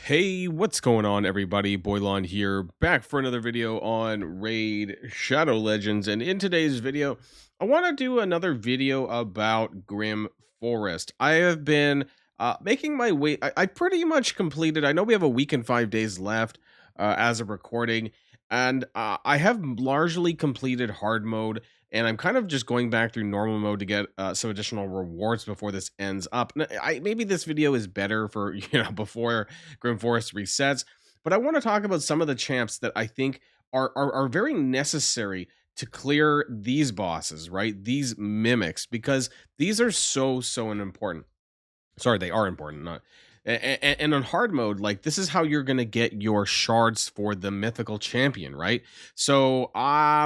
Hey, what's going on, everybody? Boilon here, back for another video on Raid Shadow Legends. And in today's video, I want to do another video about Grim Forest. I have been making my way, I pretty much completed, I know we have a week and 5 days left as of recording, and I have largely completed hard mode. And I'm kind of just going back through normal mode to get some additional rewards before this ends up. Maybe this video is better for before Grim Forest resets. But I want to talk about some of the champs that I think are very necessary to clear these bosses, right? These mimics, because these are so important. Sorry, they are important, not. And on hard mode, like, this is how you're gonna get your shards for the mythical champion, right? So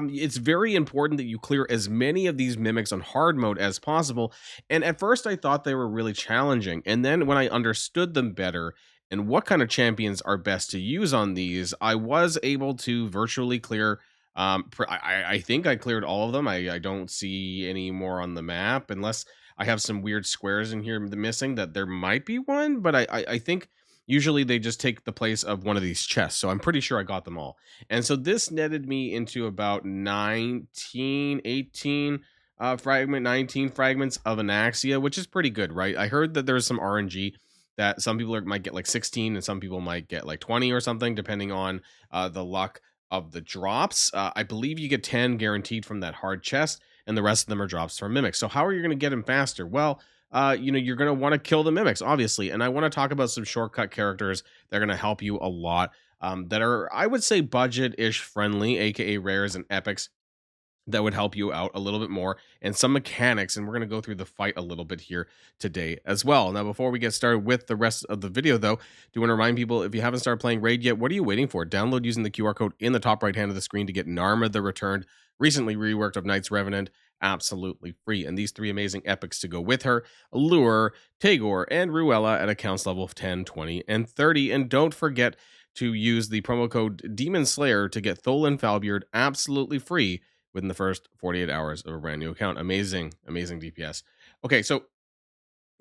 it's very important that you clear as many of these mimics on hard mode as possible. And at first I thought they were really challenging. And then when I understood them better and what kind of champions are best to use on these, I was able to virtually clear. I think I cleared all of them. I don't see any more on the map unless I have some weird squares in here missing, that there might be one, but I think usually they just take the place of one of these chests. So I'm pretty sure I got them all. And so this netted me into about 19 fragments of Anaxia, which is pretty good, right? I heard that there's some RNG that some people might get like 16 and some people might get like 20 or something, depending on the luck of the drops. I believe you get 10 guaranteed from that hard chest, and the rest of them are drops from mimics. So how are you going to get them faster? Well, you're going to want to kill the mimics, obviously. And I want to talk about some shortcut characters that are going to help you a lot, that are, I would say, budget-ish friendly, aka rares and epics, that would help you out a little bit more, and some mechanics. And we're going to go through the fight a little bit here today as well. Now, before we get started with the rest of the video, though, do want to remind people, if you haven't started playing Raid yet, what are you waiting for? Download using the QR code in the top right hand of the screen to get Narma the Returned, recently reworked, of Knights Revenant, absolutely free. And these three amazing epics to go with her: Allure, Tagore, and Ruella at accounts level of 10, 20, and 30. And don't forget to use the promo code Demon Slayer to get Tholan Falbeard absolutely free within the first 48 hours of a brand new account. Amazing, amazing DPS. Okay, so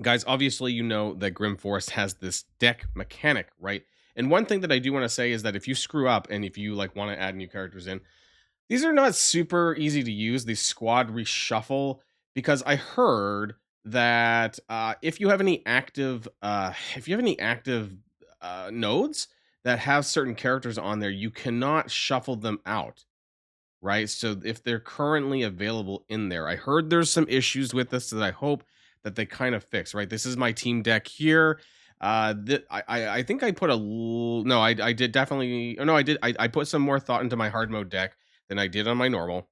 guys, obviously you know that Grim Forest has this deck mechanic, right? And one thing that I do want to say is that if you screw up and if you like want to add new characters in, these are not super easy to use, the squad reshuffle, because I heard that if you have any active nodes that have certain characters on there, you cannot shuffle them out, right? So if they're currently available in there, I heard there's some issues with this that I hope that they kind of fix, right? This is my team deck here. I think I put no, I did definitely, oh no, I put some more thought into my hard mode deck than I did on my normal.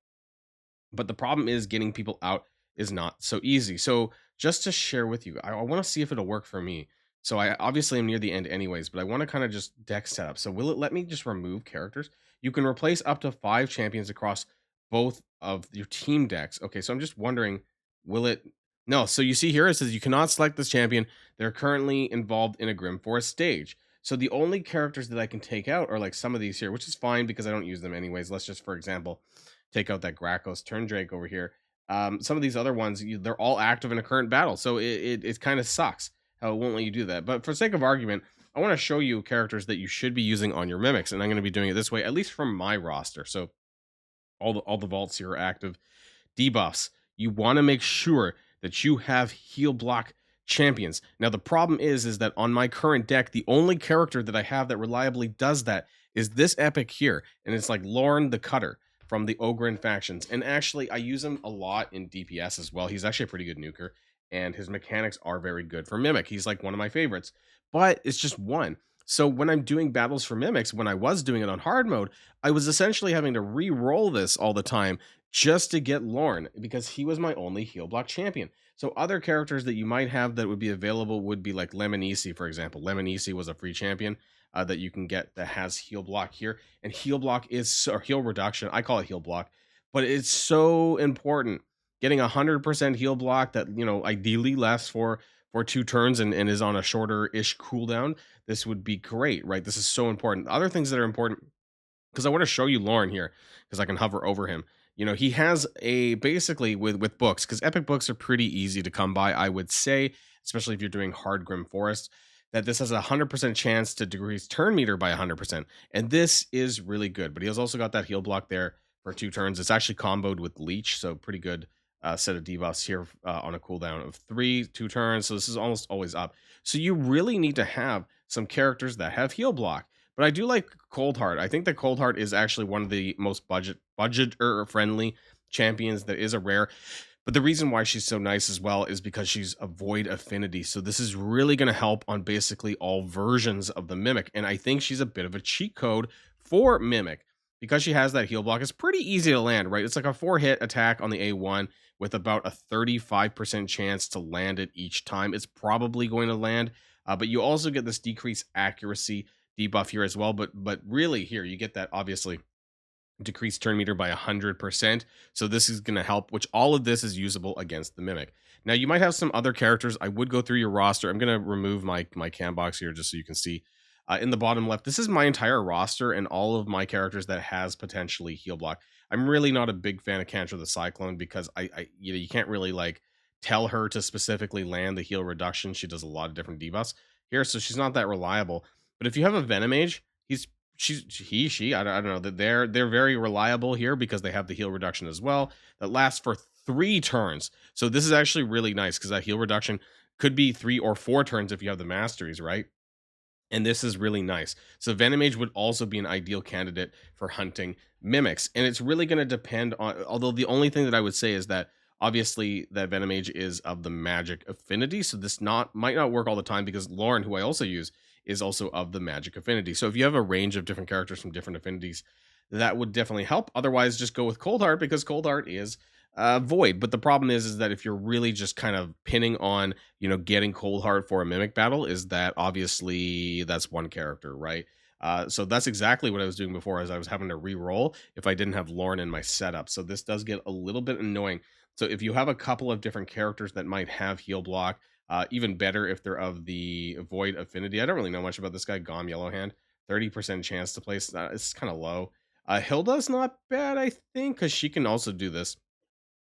But the problem is getting people out is not so easy. So just to share with you, I want to see if it'll work for me. So I obviously am near the end anyways, but I want to kind of just deck setup. So will it let me just remove characters? You can replace up to 5 champions across both of your team decks. Okay, so I'm just wondering, will it? No, so you see here, it says you cannot select this champion. They're currently involved in a Grim Forest stage. So the only characters that I can take out are like some of these here, which is fine because I don't use them anyways. Let's just, for example, take out that Gracchos Turndrake over here. Some of these other ones, they're all active in a current battle, so it kind of sucks how it won't let you do that. But for sake of argument, I want to show you characters that you should be using on your mimics, and I'm going to be doing it this way, at least from my roster. So all the vaults here are active. Debuffs. You want to make sure that you have heal block champions. Now the problem is that on my current deck, the only character that I have that reliably does that is this epic here, and it's like Lorne the Cutter from the Ogren factions. And actually, I use him a lot in DPS as well. He's actually a pretty good nuker, and his mechanics are very good for Mimic. He's like one of my favorites, but it's just one. So when I'm doing battles for Mimics, when I was doing it on hard mode, I was essentially having to re-roll this all the time just to get Lorne, because he was my only heal block champion. So other characters that you might have that would be available would be like Lemonisi, for example. Lemonisi was a free champion that you can get that has heal block here. And heal block is, or heal reduction, I call it heal block, but it's so important. Getting 100% heal block that, ideally lasts for 2 turns and is on a shorter-ish cooldown, this would be great, right? This is so important. Other things that are important, because I want to show you Lorne here, because I can hover over him. He has a, basically with books, because epic books are pretty easy to come by, I would say, especially if you're doing hard Grim Forest. that this has a 100% chance to decrease turn meter by 100%. And this is really good. But he has also got that heal block there for 2 turns. It's actually comboed with leech, so pretty good set of debuffs here on a cooldown of 2 turns. So this is almost always up. So you really need to have some characters that have heal block. But I do like Cold Heart. I think that Cold Heart is actually one of the most budget friendly champions that is a rare. But the reason why she's so nice as well is because she's a void affinity. So this is really going to help on basically all versions of the Mimic. And I think she's a bit of a cheat code for Mimic because she has that heal block. It's pretty easy to land, right? It's like a 4-hit attack on the A1 with about a 35% chance to land it each time. It's probably going to land, but you also get this decreased accuracy debuff here as well. But really here you get that obviously decrease turn meter by 100%. So this is going to help, which all of this is usable against the Mimic. Now, you might have some other characters. I would go through your roster. I'm going to remove my cam box here just so you can see. In the bottom left, this is my entire roster and all of my characters that has potentially heal block. I'm really not a big fan of Cancer the Cyclone because you can't really like tell her to specifically land the heal reduction. She does a lot of different debuffs here, so she's not that reliable. But if you have a Venomage, he's she I don't know that they're very reliable here because they have the heal reduction as well that lasts for 3 turns. So this is actually really nice because that heal reduction could be 3 or 4 turns if you have the masteries, right? And this is really nice. So Venomage would also be an ideal candidate for hunting mimics. And it's really going to depend on, although the only thing that I would say is that obviously that Venomage is of the magic affinity. So this not might not work all the time because Lauren, who I also use, is also of the magic affinity. So if you have a range of different characters from different affinities, that would definitely help. Otherwise, just go with Cold Heart because Cold Heart is void. But the problem is that if you're really just kind of pinning on, getting Cold Heart for a mimic battle, is that obviously that's one character, right? So that's exactly what I was doing before, as I was having to re-roll if I didn't have Lauren in my setup. So this does get a little bit annoying. So if you have a couple of different characters that might have heal block, even better if they're of the void affinity. I don't really know much about this guy, Gom Yellowhand. 30% chance to place that. It's kind of low. Hilda's not bad, I think, because she can also do this.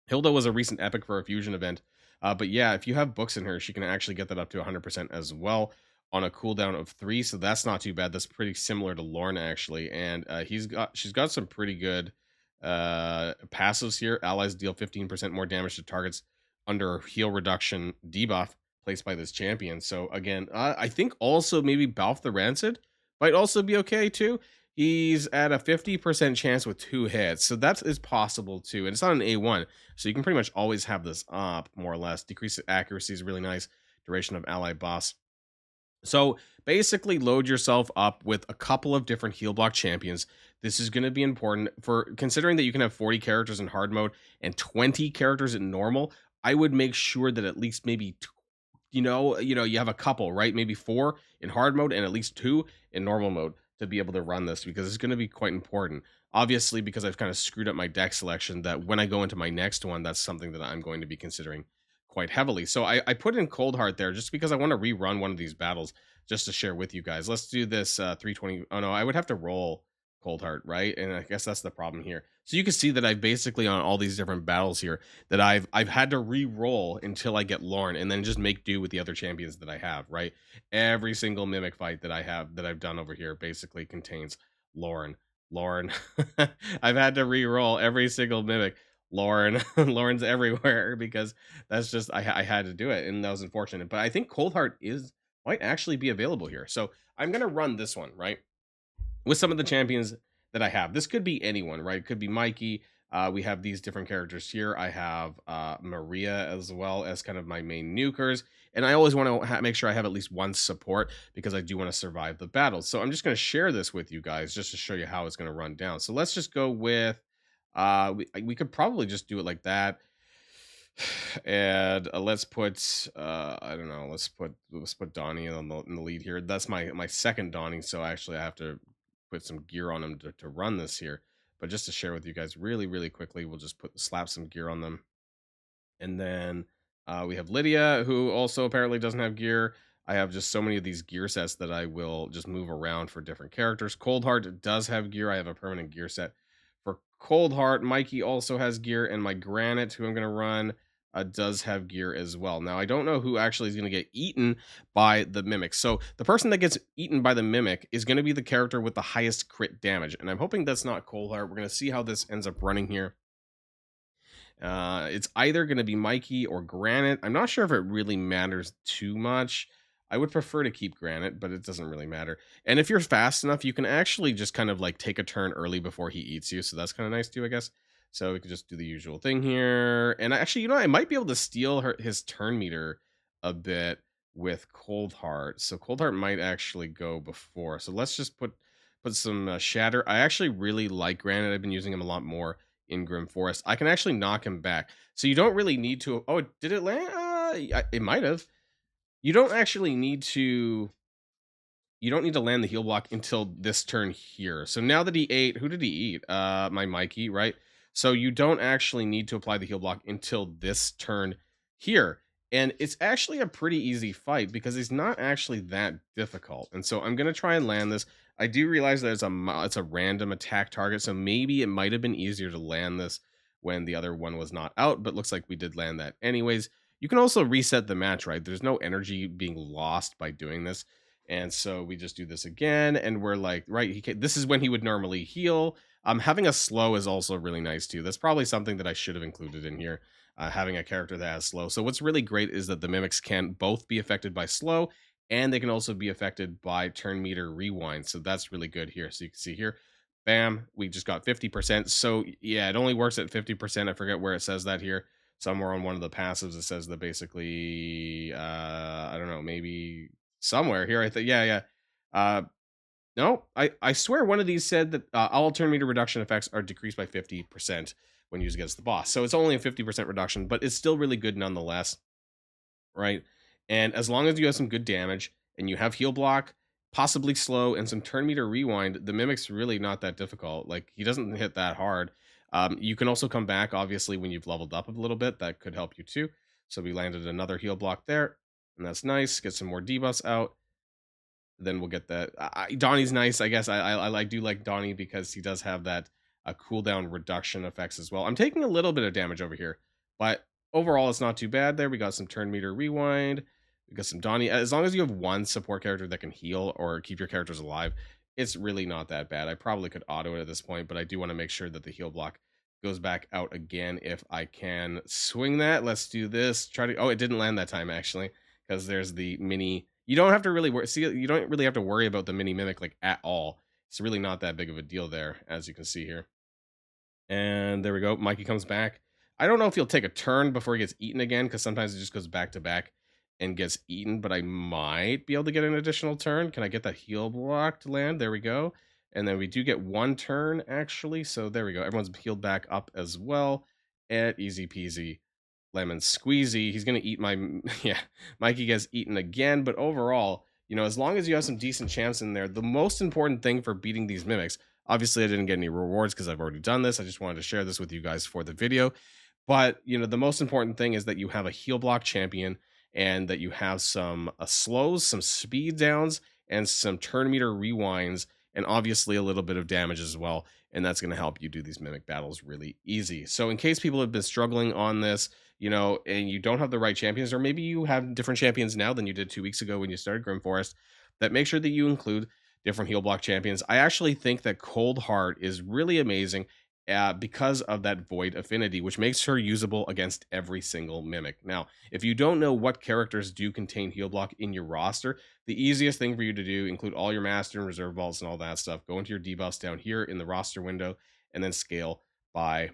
Hilda was a recent epic for a fusion event. But yeah, if you have books in her, she can actually get that up to 100% as well on a cooldown of 3. So that's not too bad. That's pretty similar to Lorna actually. And she's got some pretty good passives here. Allies deal 15% more damage to targets under heal reduction debuff placed by this champion. So again, I think also maybe Balf the Rancid might also be okay too. He's at a 50% chance with 2 hits. So that is possible too. And it's not an A1. So you can pretty much always have this up, more or less. Decreased accuracy is really nice. Duration of ally boss. So basically load yourself up with a couple of different heal block champions. This is going to be important for considering that you can have 40 characters in hard mode and 20 characters in normal. I would make sure that at least maybe you have a couple, right? Maybe 4 in hard mode and at least 2 in normal mode to be able to run this because it's going to be quite important. Obviously, because I've kind of screwed up my deck selection, that when I go into my next one, that's something that I'm going to be considering quite heavily. So I put in Cold Heart there just because I want to rerun one of these battles just to share with you guys. Let's do this 320. Oh no, I would have to roll Cold Heart, right? And I guess that's the problem here. So you can see that I've basically on all these different battles here that I've had to re-roll until I get Lauren and then just make do with the other champions that I have, right? Every single mimic fight that I've done over here basically contains Lauren. Lauren. I've had to re-roll every single mimic. Lauren. Lauren's everywhere because that's just I had to do it and that was unfortunate. But I think Cold Heart is might actually be available here. So I'm gonna run this one, right? With some of the champions that I have. This could be anyone, right? It could be Mikey. We have these different characters here. I have Maria as well as kind of my main nukers. And I always want to make sure I have at least one support because I do want to survive the battles. So I'm just going to share this with you guys just to show you how it's going to run down. So let's just go with, we could probably just do it like that. And let's put I don't know, let's put Donnie in the lead here. That's my second Donnie, so actually I have to put some gear on him to run this here. But just to share with you guys really, really quickly, we'll just slap some gear on them. And then we have Lydia, who also apparently doesn't have gear. I have just so many of these gear sets that I will just move around for different characters. Coldheart does have gear. I have a permanent gear set for Coldheart. Mikey also has gear, and my Granite, who I'm going to run. does have gear as well. Now, I don't know who actually is going to get eaten by the mimic. So the person that gets eaten by the mimic is going to be the character with the highest crit damage, and I'm hoping that's not Coldheart. We're going to see how this ends up running here. It's either going to be Mikey or Granite. I'm not sure if it really matters too much. I would prefer to keep Granite, but it doesn't really matter. And if you're fast enough, you can actually just kind of like take a turn early before he eats you. So that's kind of nice too, I guess. So we could just do the usual thing here. And actually, I might be able to steal his turn meter a bit with Cold Heart. So Cold Heart might actually go before. So let's just put some Shatter. I actually really like Granite. I've been using him a lot more in Grim Forest. I can actually knock him back. So you don't really need to. Oh, did it land? It might have. You don't actually need to. You don't need to land the heal block until this turn here. So now that he ate, who did he eat? My Mikey, right? So you don't actually need to apply the heal block until this turn here. And it's actually a pretty easy fight because it's not actually that difficult. And so I'm gonna try and land this. I do realize that it's a random attack target, so maybe it might have been easier to land this when the other one was not out, but looks like we did land that anyways. You can also reset the match, right? There's no energy being lost by doing this. And so we just do this again, and we're like, right, this is when he would normally heal. Having a slow is also really nice too. That's probably something that I should have included in here. Having a character that has slow. So what's really great is that the mimics can both be affected by slow, and they can also be affected by turn meter rewind. So that's really good here. So you can see here, bam, we just got 50%. So yeah, it only works at 50%. I forget where it says that here. Somewhere on one of the passives, it says that basically, I don't know, maybe somewhere here. I think, yeah. Uh, no, I swear one of these said that all turn meter reduction effects are decreased by 50% when used against the boss. So it's only a 50% reduction, but it's still really good nonetheless, right? And as long as you have some good damage and you have heal block, possibly slow, and some turn meter rewind, the mimic's really not that difficult. Like, he doesn't hit that hard. You can also come back, obviously, when you've leveled up a little bit. That could help you too. So we landed another heal block there, and that's nice. Get some more debuffs out. Then we'll get that. Donnie's nice, I guess. I do like Donnie because he does have that cooldown reduction effects as well. I'm taking a little bit of damage over here, but overall it's not too bad. There we got some turn meter rewind. We got some Donnie. As long as you have one support character that can heal or keep your characters alive, it's really not that bad. I probably could auto it at this point, but I do want to make sure that the heal block goes back out again if I can swing that. Let's do this. Try to. Oh, it didn't land that time actually because there's the mini. You don't have to really see. You don't really have to worry about the mini mimic like at all. It's really not that big of a deal there, as you can see here. And there we go. Mikey comes back. I don't know if he'll take a turn before he gets eaten again, because sometimes it just goes back to back and gets eaten, but I might be able to get an additional turn. Can I get that heal block to land? There we go. And then we do get one turn, actually. So there we go. Everyone's healed back up as well. And easy peasy lemon squeezy. He's going to eat my... Yeah, Mikey gets eaten again. But overall, as long as you have some decent champs in there, the most important thing for beating these mimics... Obviously, I didn't get any rewards because I've already done this. I just wanted to share this with you guys for the video. But, the most important thing is that you have a heal block champion and that you have some slows, some speed downs, and some turn meter rewinds, and obviously a little bit of damage as well. And that's going to help you do these mimic battles really easy. So in case people have been struggling on this, and you don't have the right champions, or maybe you have different champions now than you did 2 weeks ago when you started Grim Forest, that make sure that you include different heal block champions. I actually think that Cold Heart is really amazing because of that Void affinity, which makes her usable against every single mimic. Now, if you don't know what characters do contain heal block in your roster, the easiest thing for you to do, include all your master and reserve vaults and all that stuff, go into your debuffs down here in the roster window, and then scale by...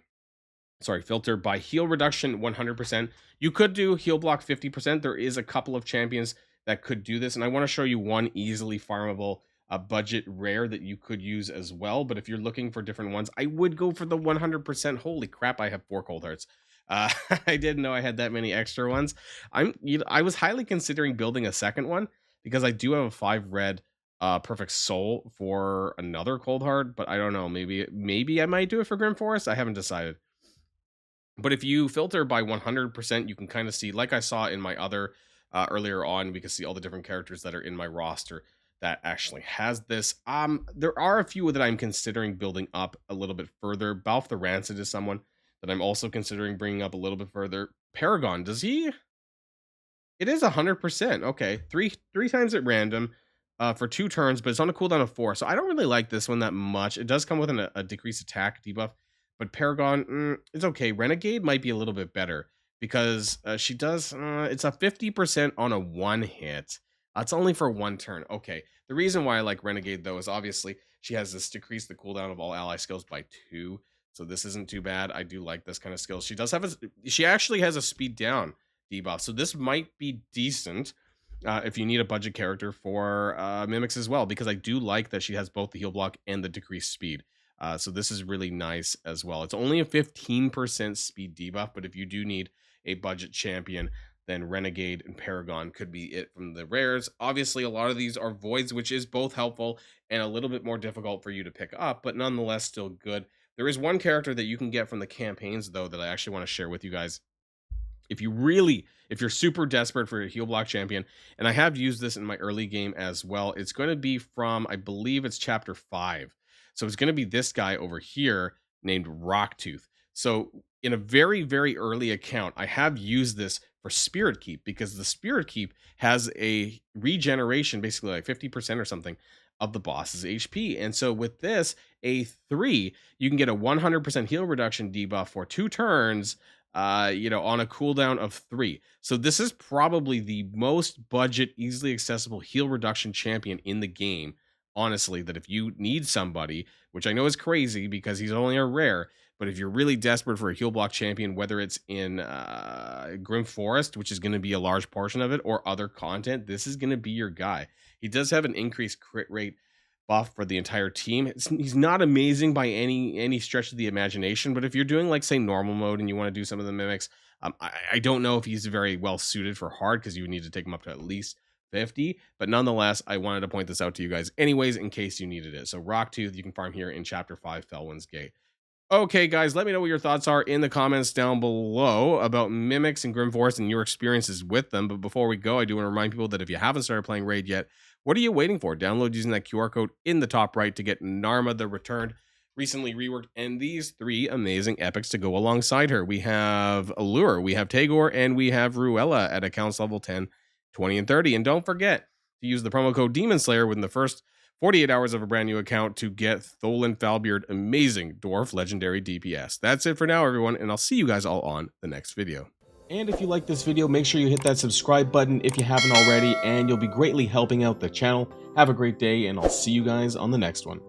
filter by heal reduction 100%. You could do heal block 50%. There is a couple of champions that could do this, and I want to show you one easily farmable budget rare that you could use as well. But if you're looking for different ones, I would go for the 100%. Holy crap, I have 4 cold hearts. I didn't know I had that many extra ones. I was highly considering building a second one because I do have a 5 red perfect soul for another cold heart, but I don't know. Maybe I might do it for Grim Forest. I haven't decided. But if you filter by 100%, you can kind of see, like I saw in my other earlier on, we can see all the different characters that are in my roster that actually has this. There are a few that I'm considering building up a little bit further. Balf the Rancid is someone that I'm also considering bringing up a little bit further. Paragon, does he? It is 100%. Okay. Three times at random for 2 turns, but it's on a cooldown of 4. So I don't really like this one that much. It does come with a decreased attack debuff, but Paragon, it's okay. Renegade might be a little bit better because she does, it's a 50% on a 1 hit. It's only for 1 turn. Okay. The reason why I like Renegade, though, is obviously she has this decrease the cooldown of all ally skills by 2. So this isn't too bad. I do like this kind of skill. She does have she actually has a speed down debuff. So this might be decent if you need a budget character for Mimics as well, because I do like that she has both the heal block and the decreased speed. So this is really nice as well. It's only a 15% speed debuff, but if you do need a budget champion, then Renegade and Paragon could be it from the rares. Obviously, a lot of these are voids, which is both helpful and a little bit more difficult for you to pick up, but nonetheless still good. There is one character that you can get from the campaigns, though, that I actually want to share with you guys. If you're super desperate for a heal block champion, and I have used this in my early game as well, it's going to be from, I believe it's chapter 5. So it's going to be this guy over here named Rocktooth. So in a very, very early account, I have used this for Spirit Keep because the Spirit Keep has a regeneration, basically like 50% or something of the boss's HP. And so with this, a 3, you can get a 100% heal reduction debuff for 2 turns on a cooldown of 3. So this is probably the most budget, easily accessible heal reduction champion in the game. Honestly, that if you need somebody, which I know is crazy because he's only a rare, but if you're really desperate for a heal block champion, whether it's in Grim Forest, which is going to be a large portion of it, or other content, this is going to be your guy. He does have an increased crit rate buff for the entire team. He's not amazing by any stretch of the imagination, but if you're doing like say normal mode and you want to do some of the mimics, I don't know if he's very well suited for hard because you would need to take him up to at least 50, but nonetheless, I wanted to point this out to you guys anyways in case you needed it. So Rocktooth, you can farm here in chapter 5, Felwyn's Gate. Okay, guys, let me know what your thoughts are in the comments down below about Mimics and Grim Forest and your experiences with them. But before we go, I do want to remind people that if you haven't started playing Raid yet, what are you waiting for? Download using that QR code in the top right to get Narma the Returned, recently reworked, and these 3 amazing epics to go alongside her. We have Allure, we have Tagore, and we have Ruella at accounts level 10, 20, and 30. And don't forget to use the promo code Demon Slayer within the first 48 hours of a brand new account to get Tholen Falbeard amazing Dwarf Legendary DPS. That's it for now, everyone, and I'll see you guys all on the next video. And if you like this video, make sure you hit that subscribe button if you haven't already, and you'll be greatly helping out the channel. Have a great day, and I'll see you guys on the next one.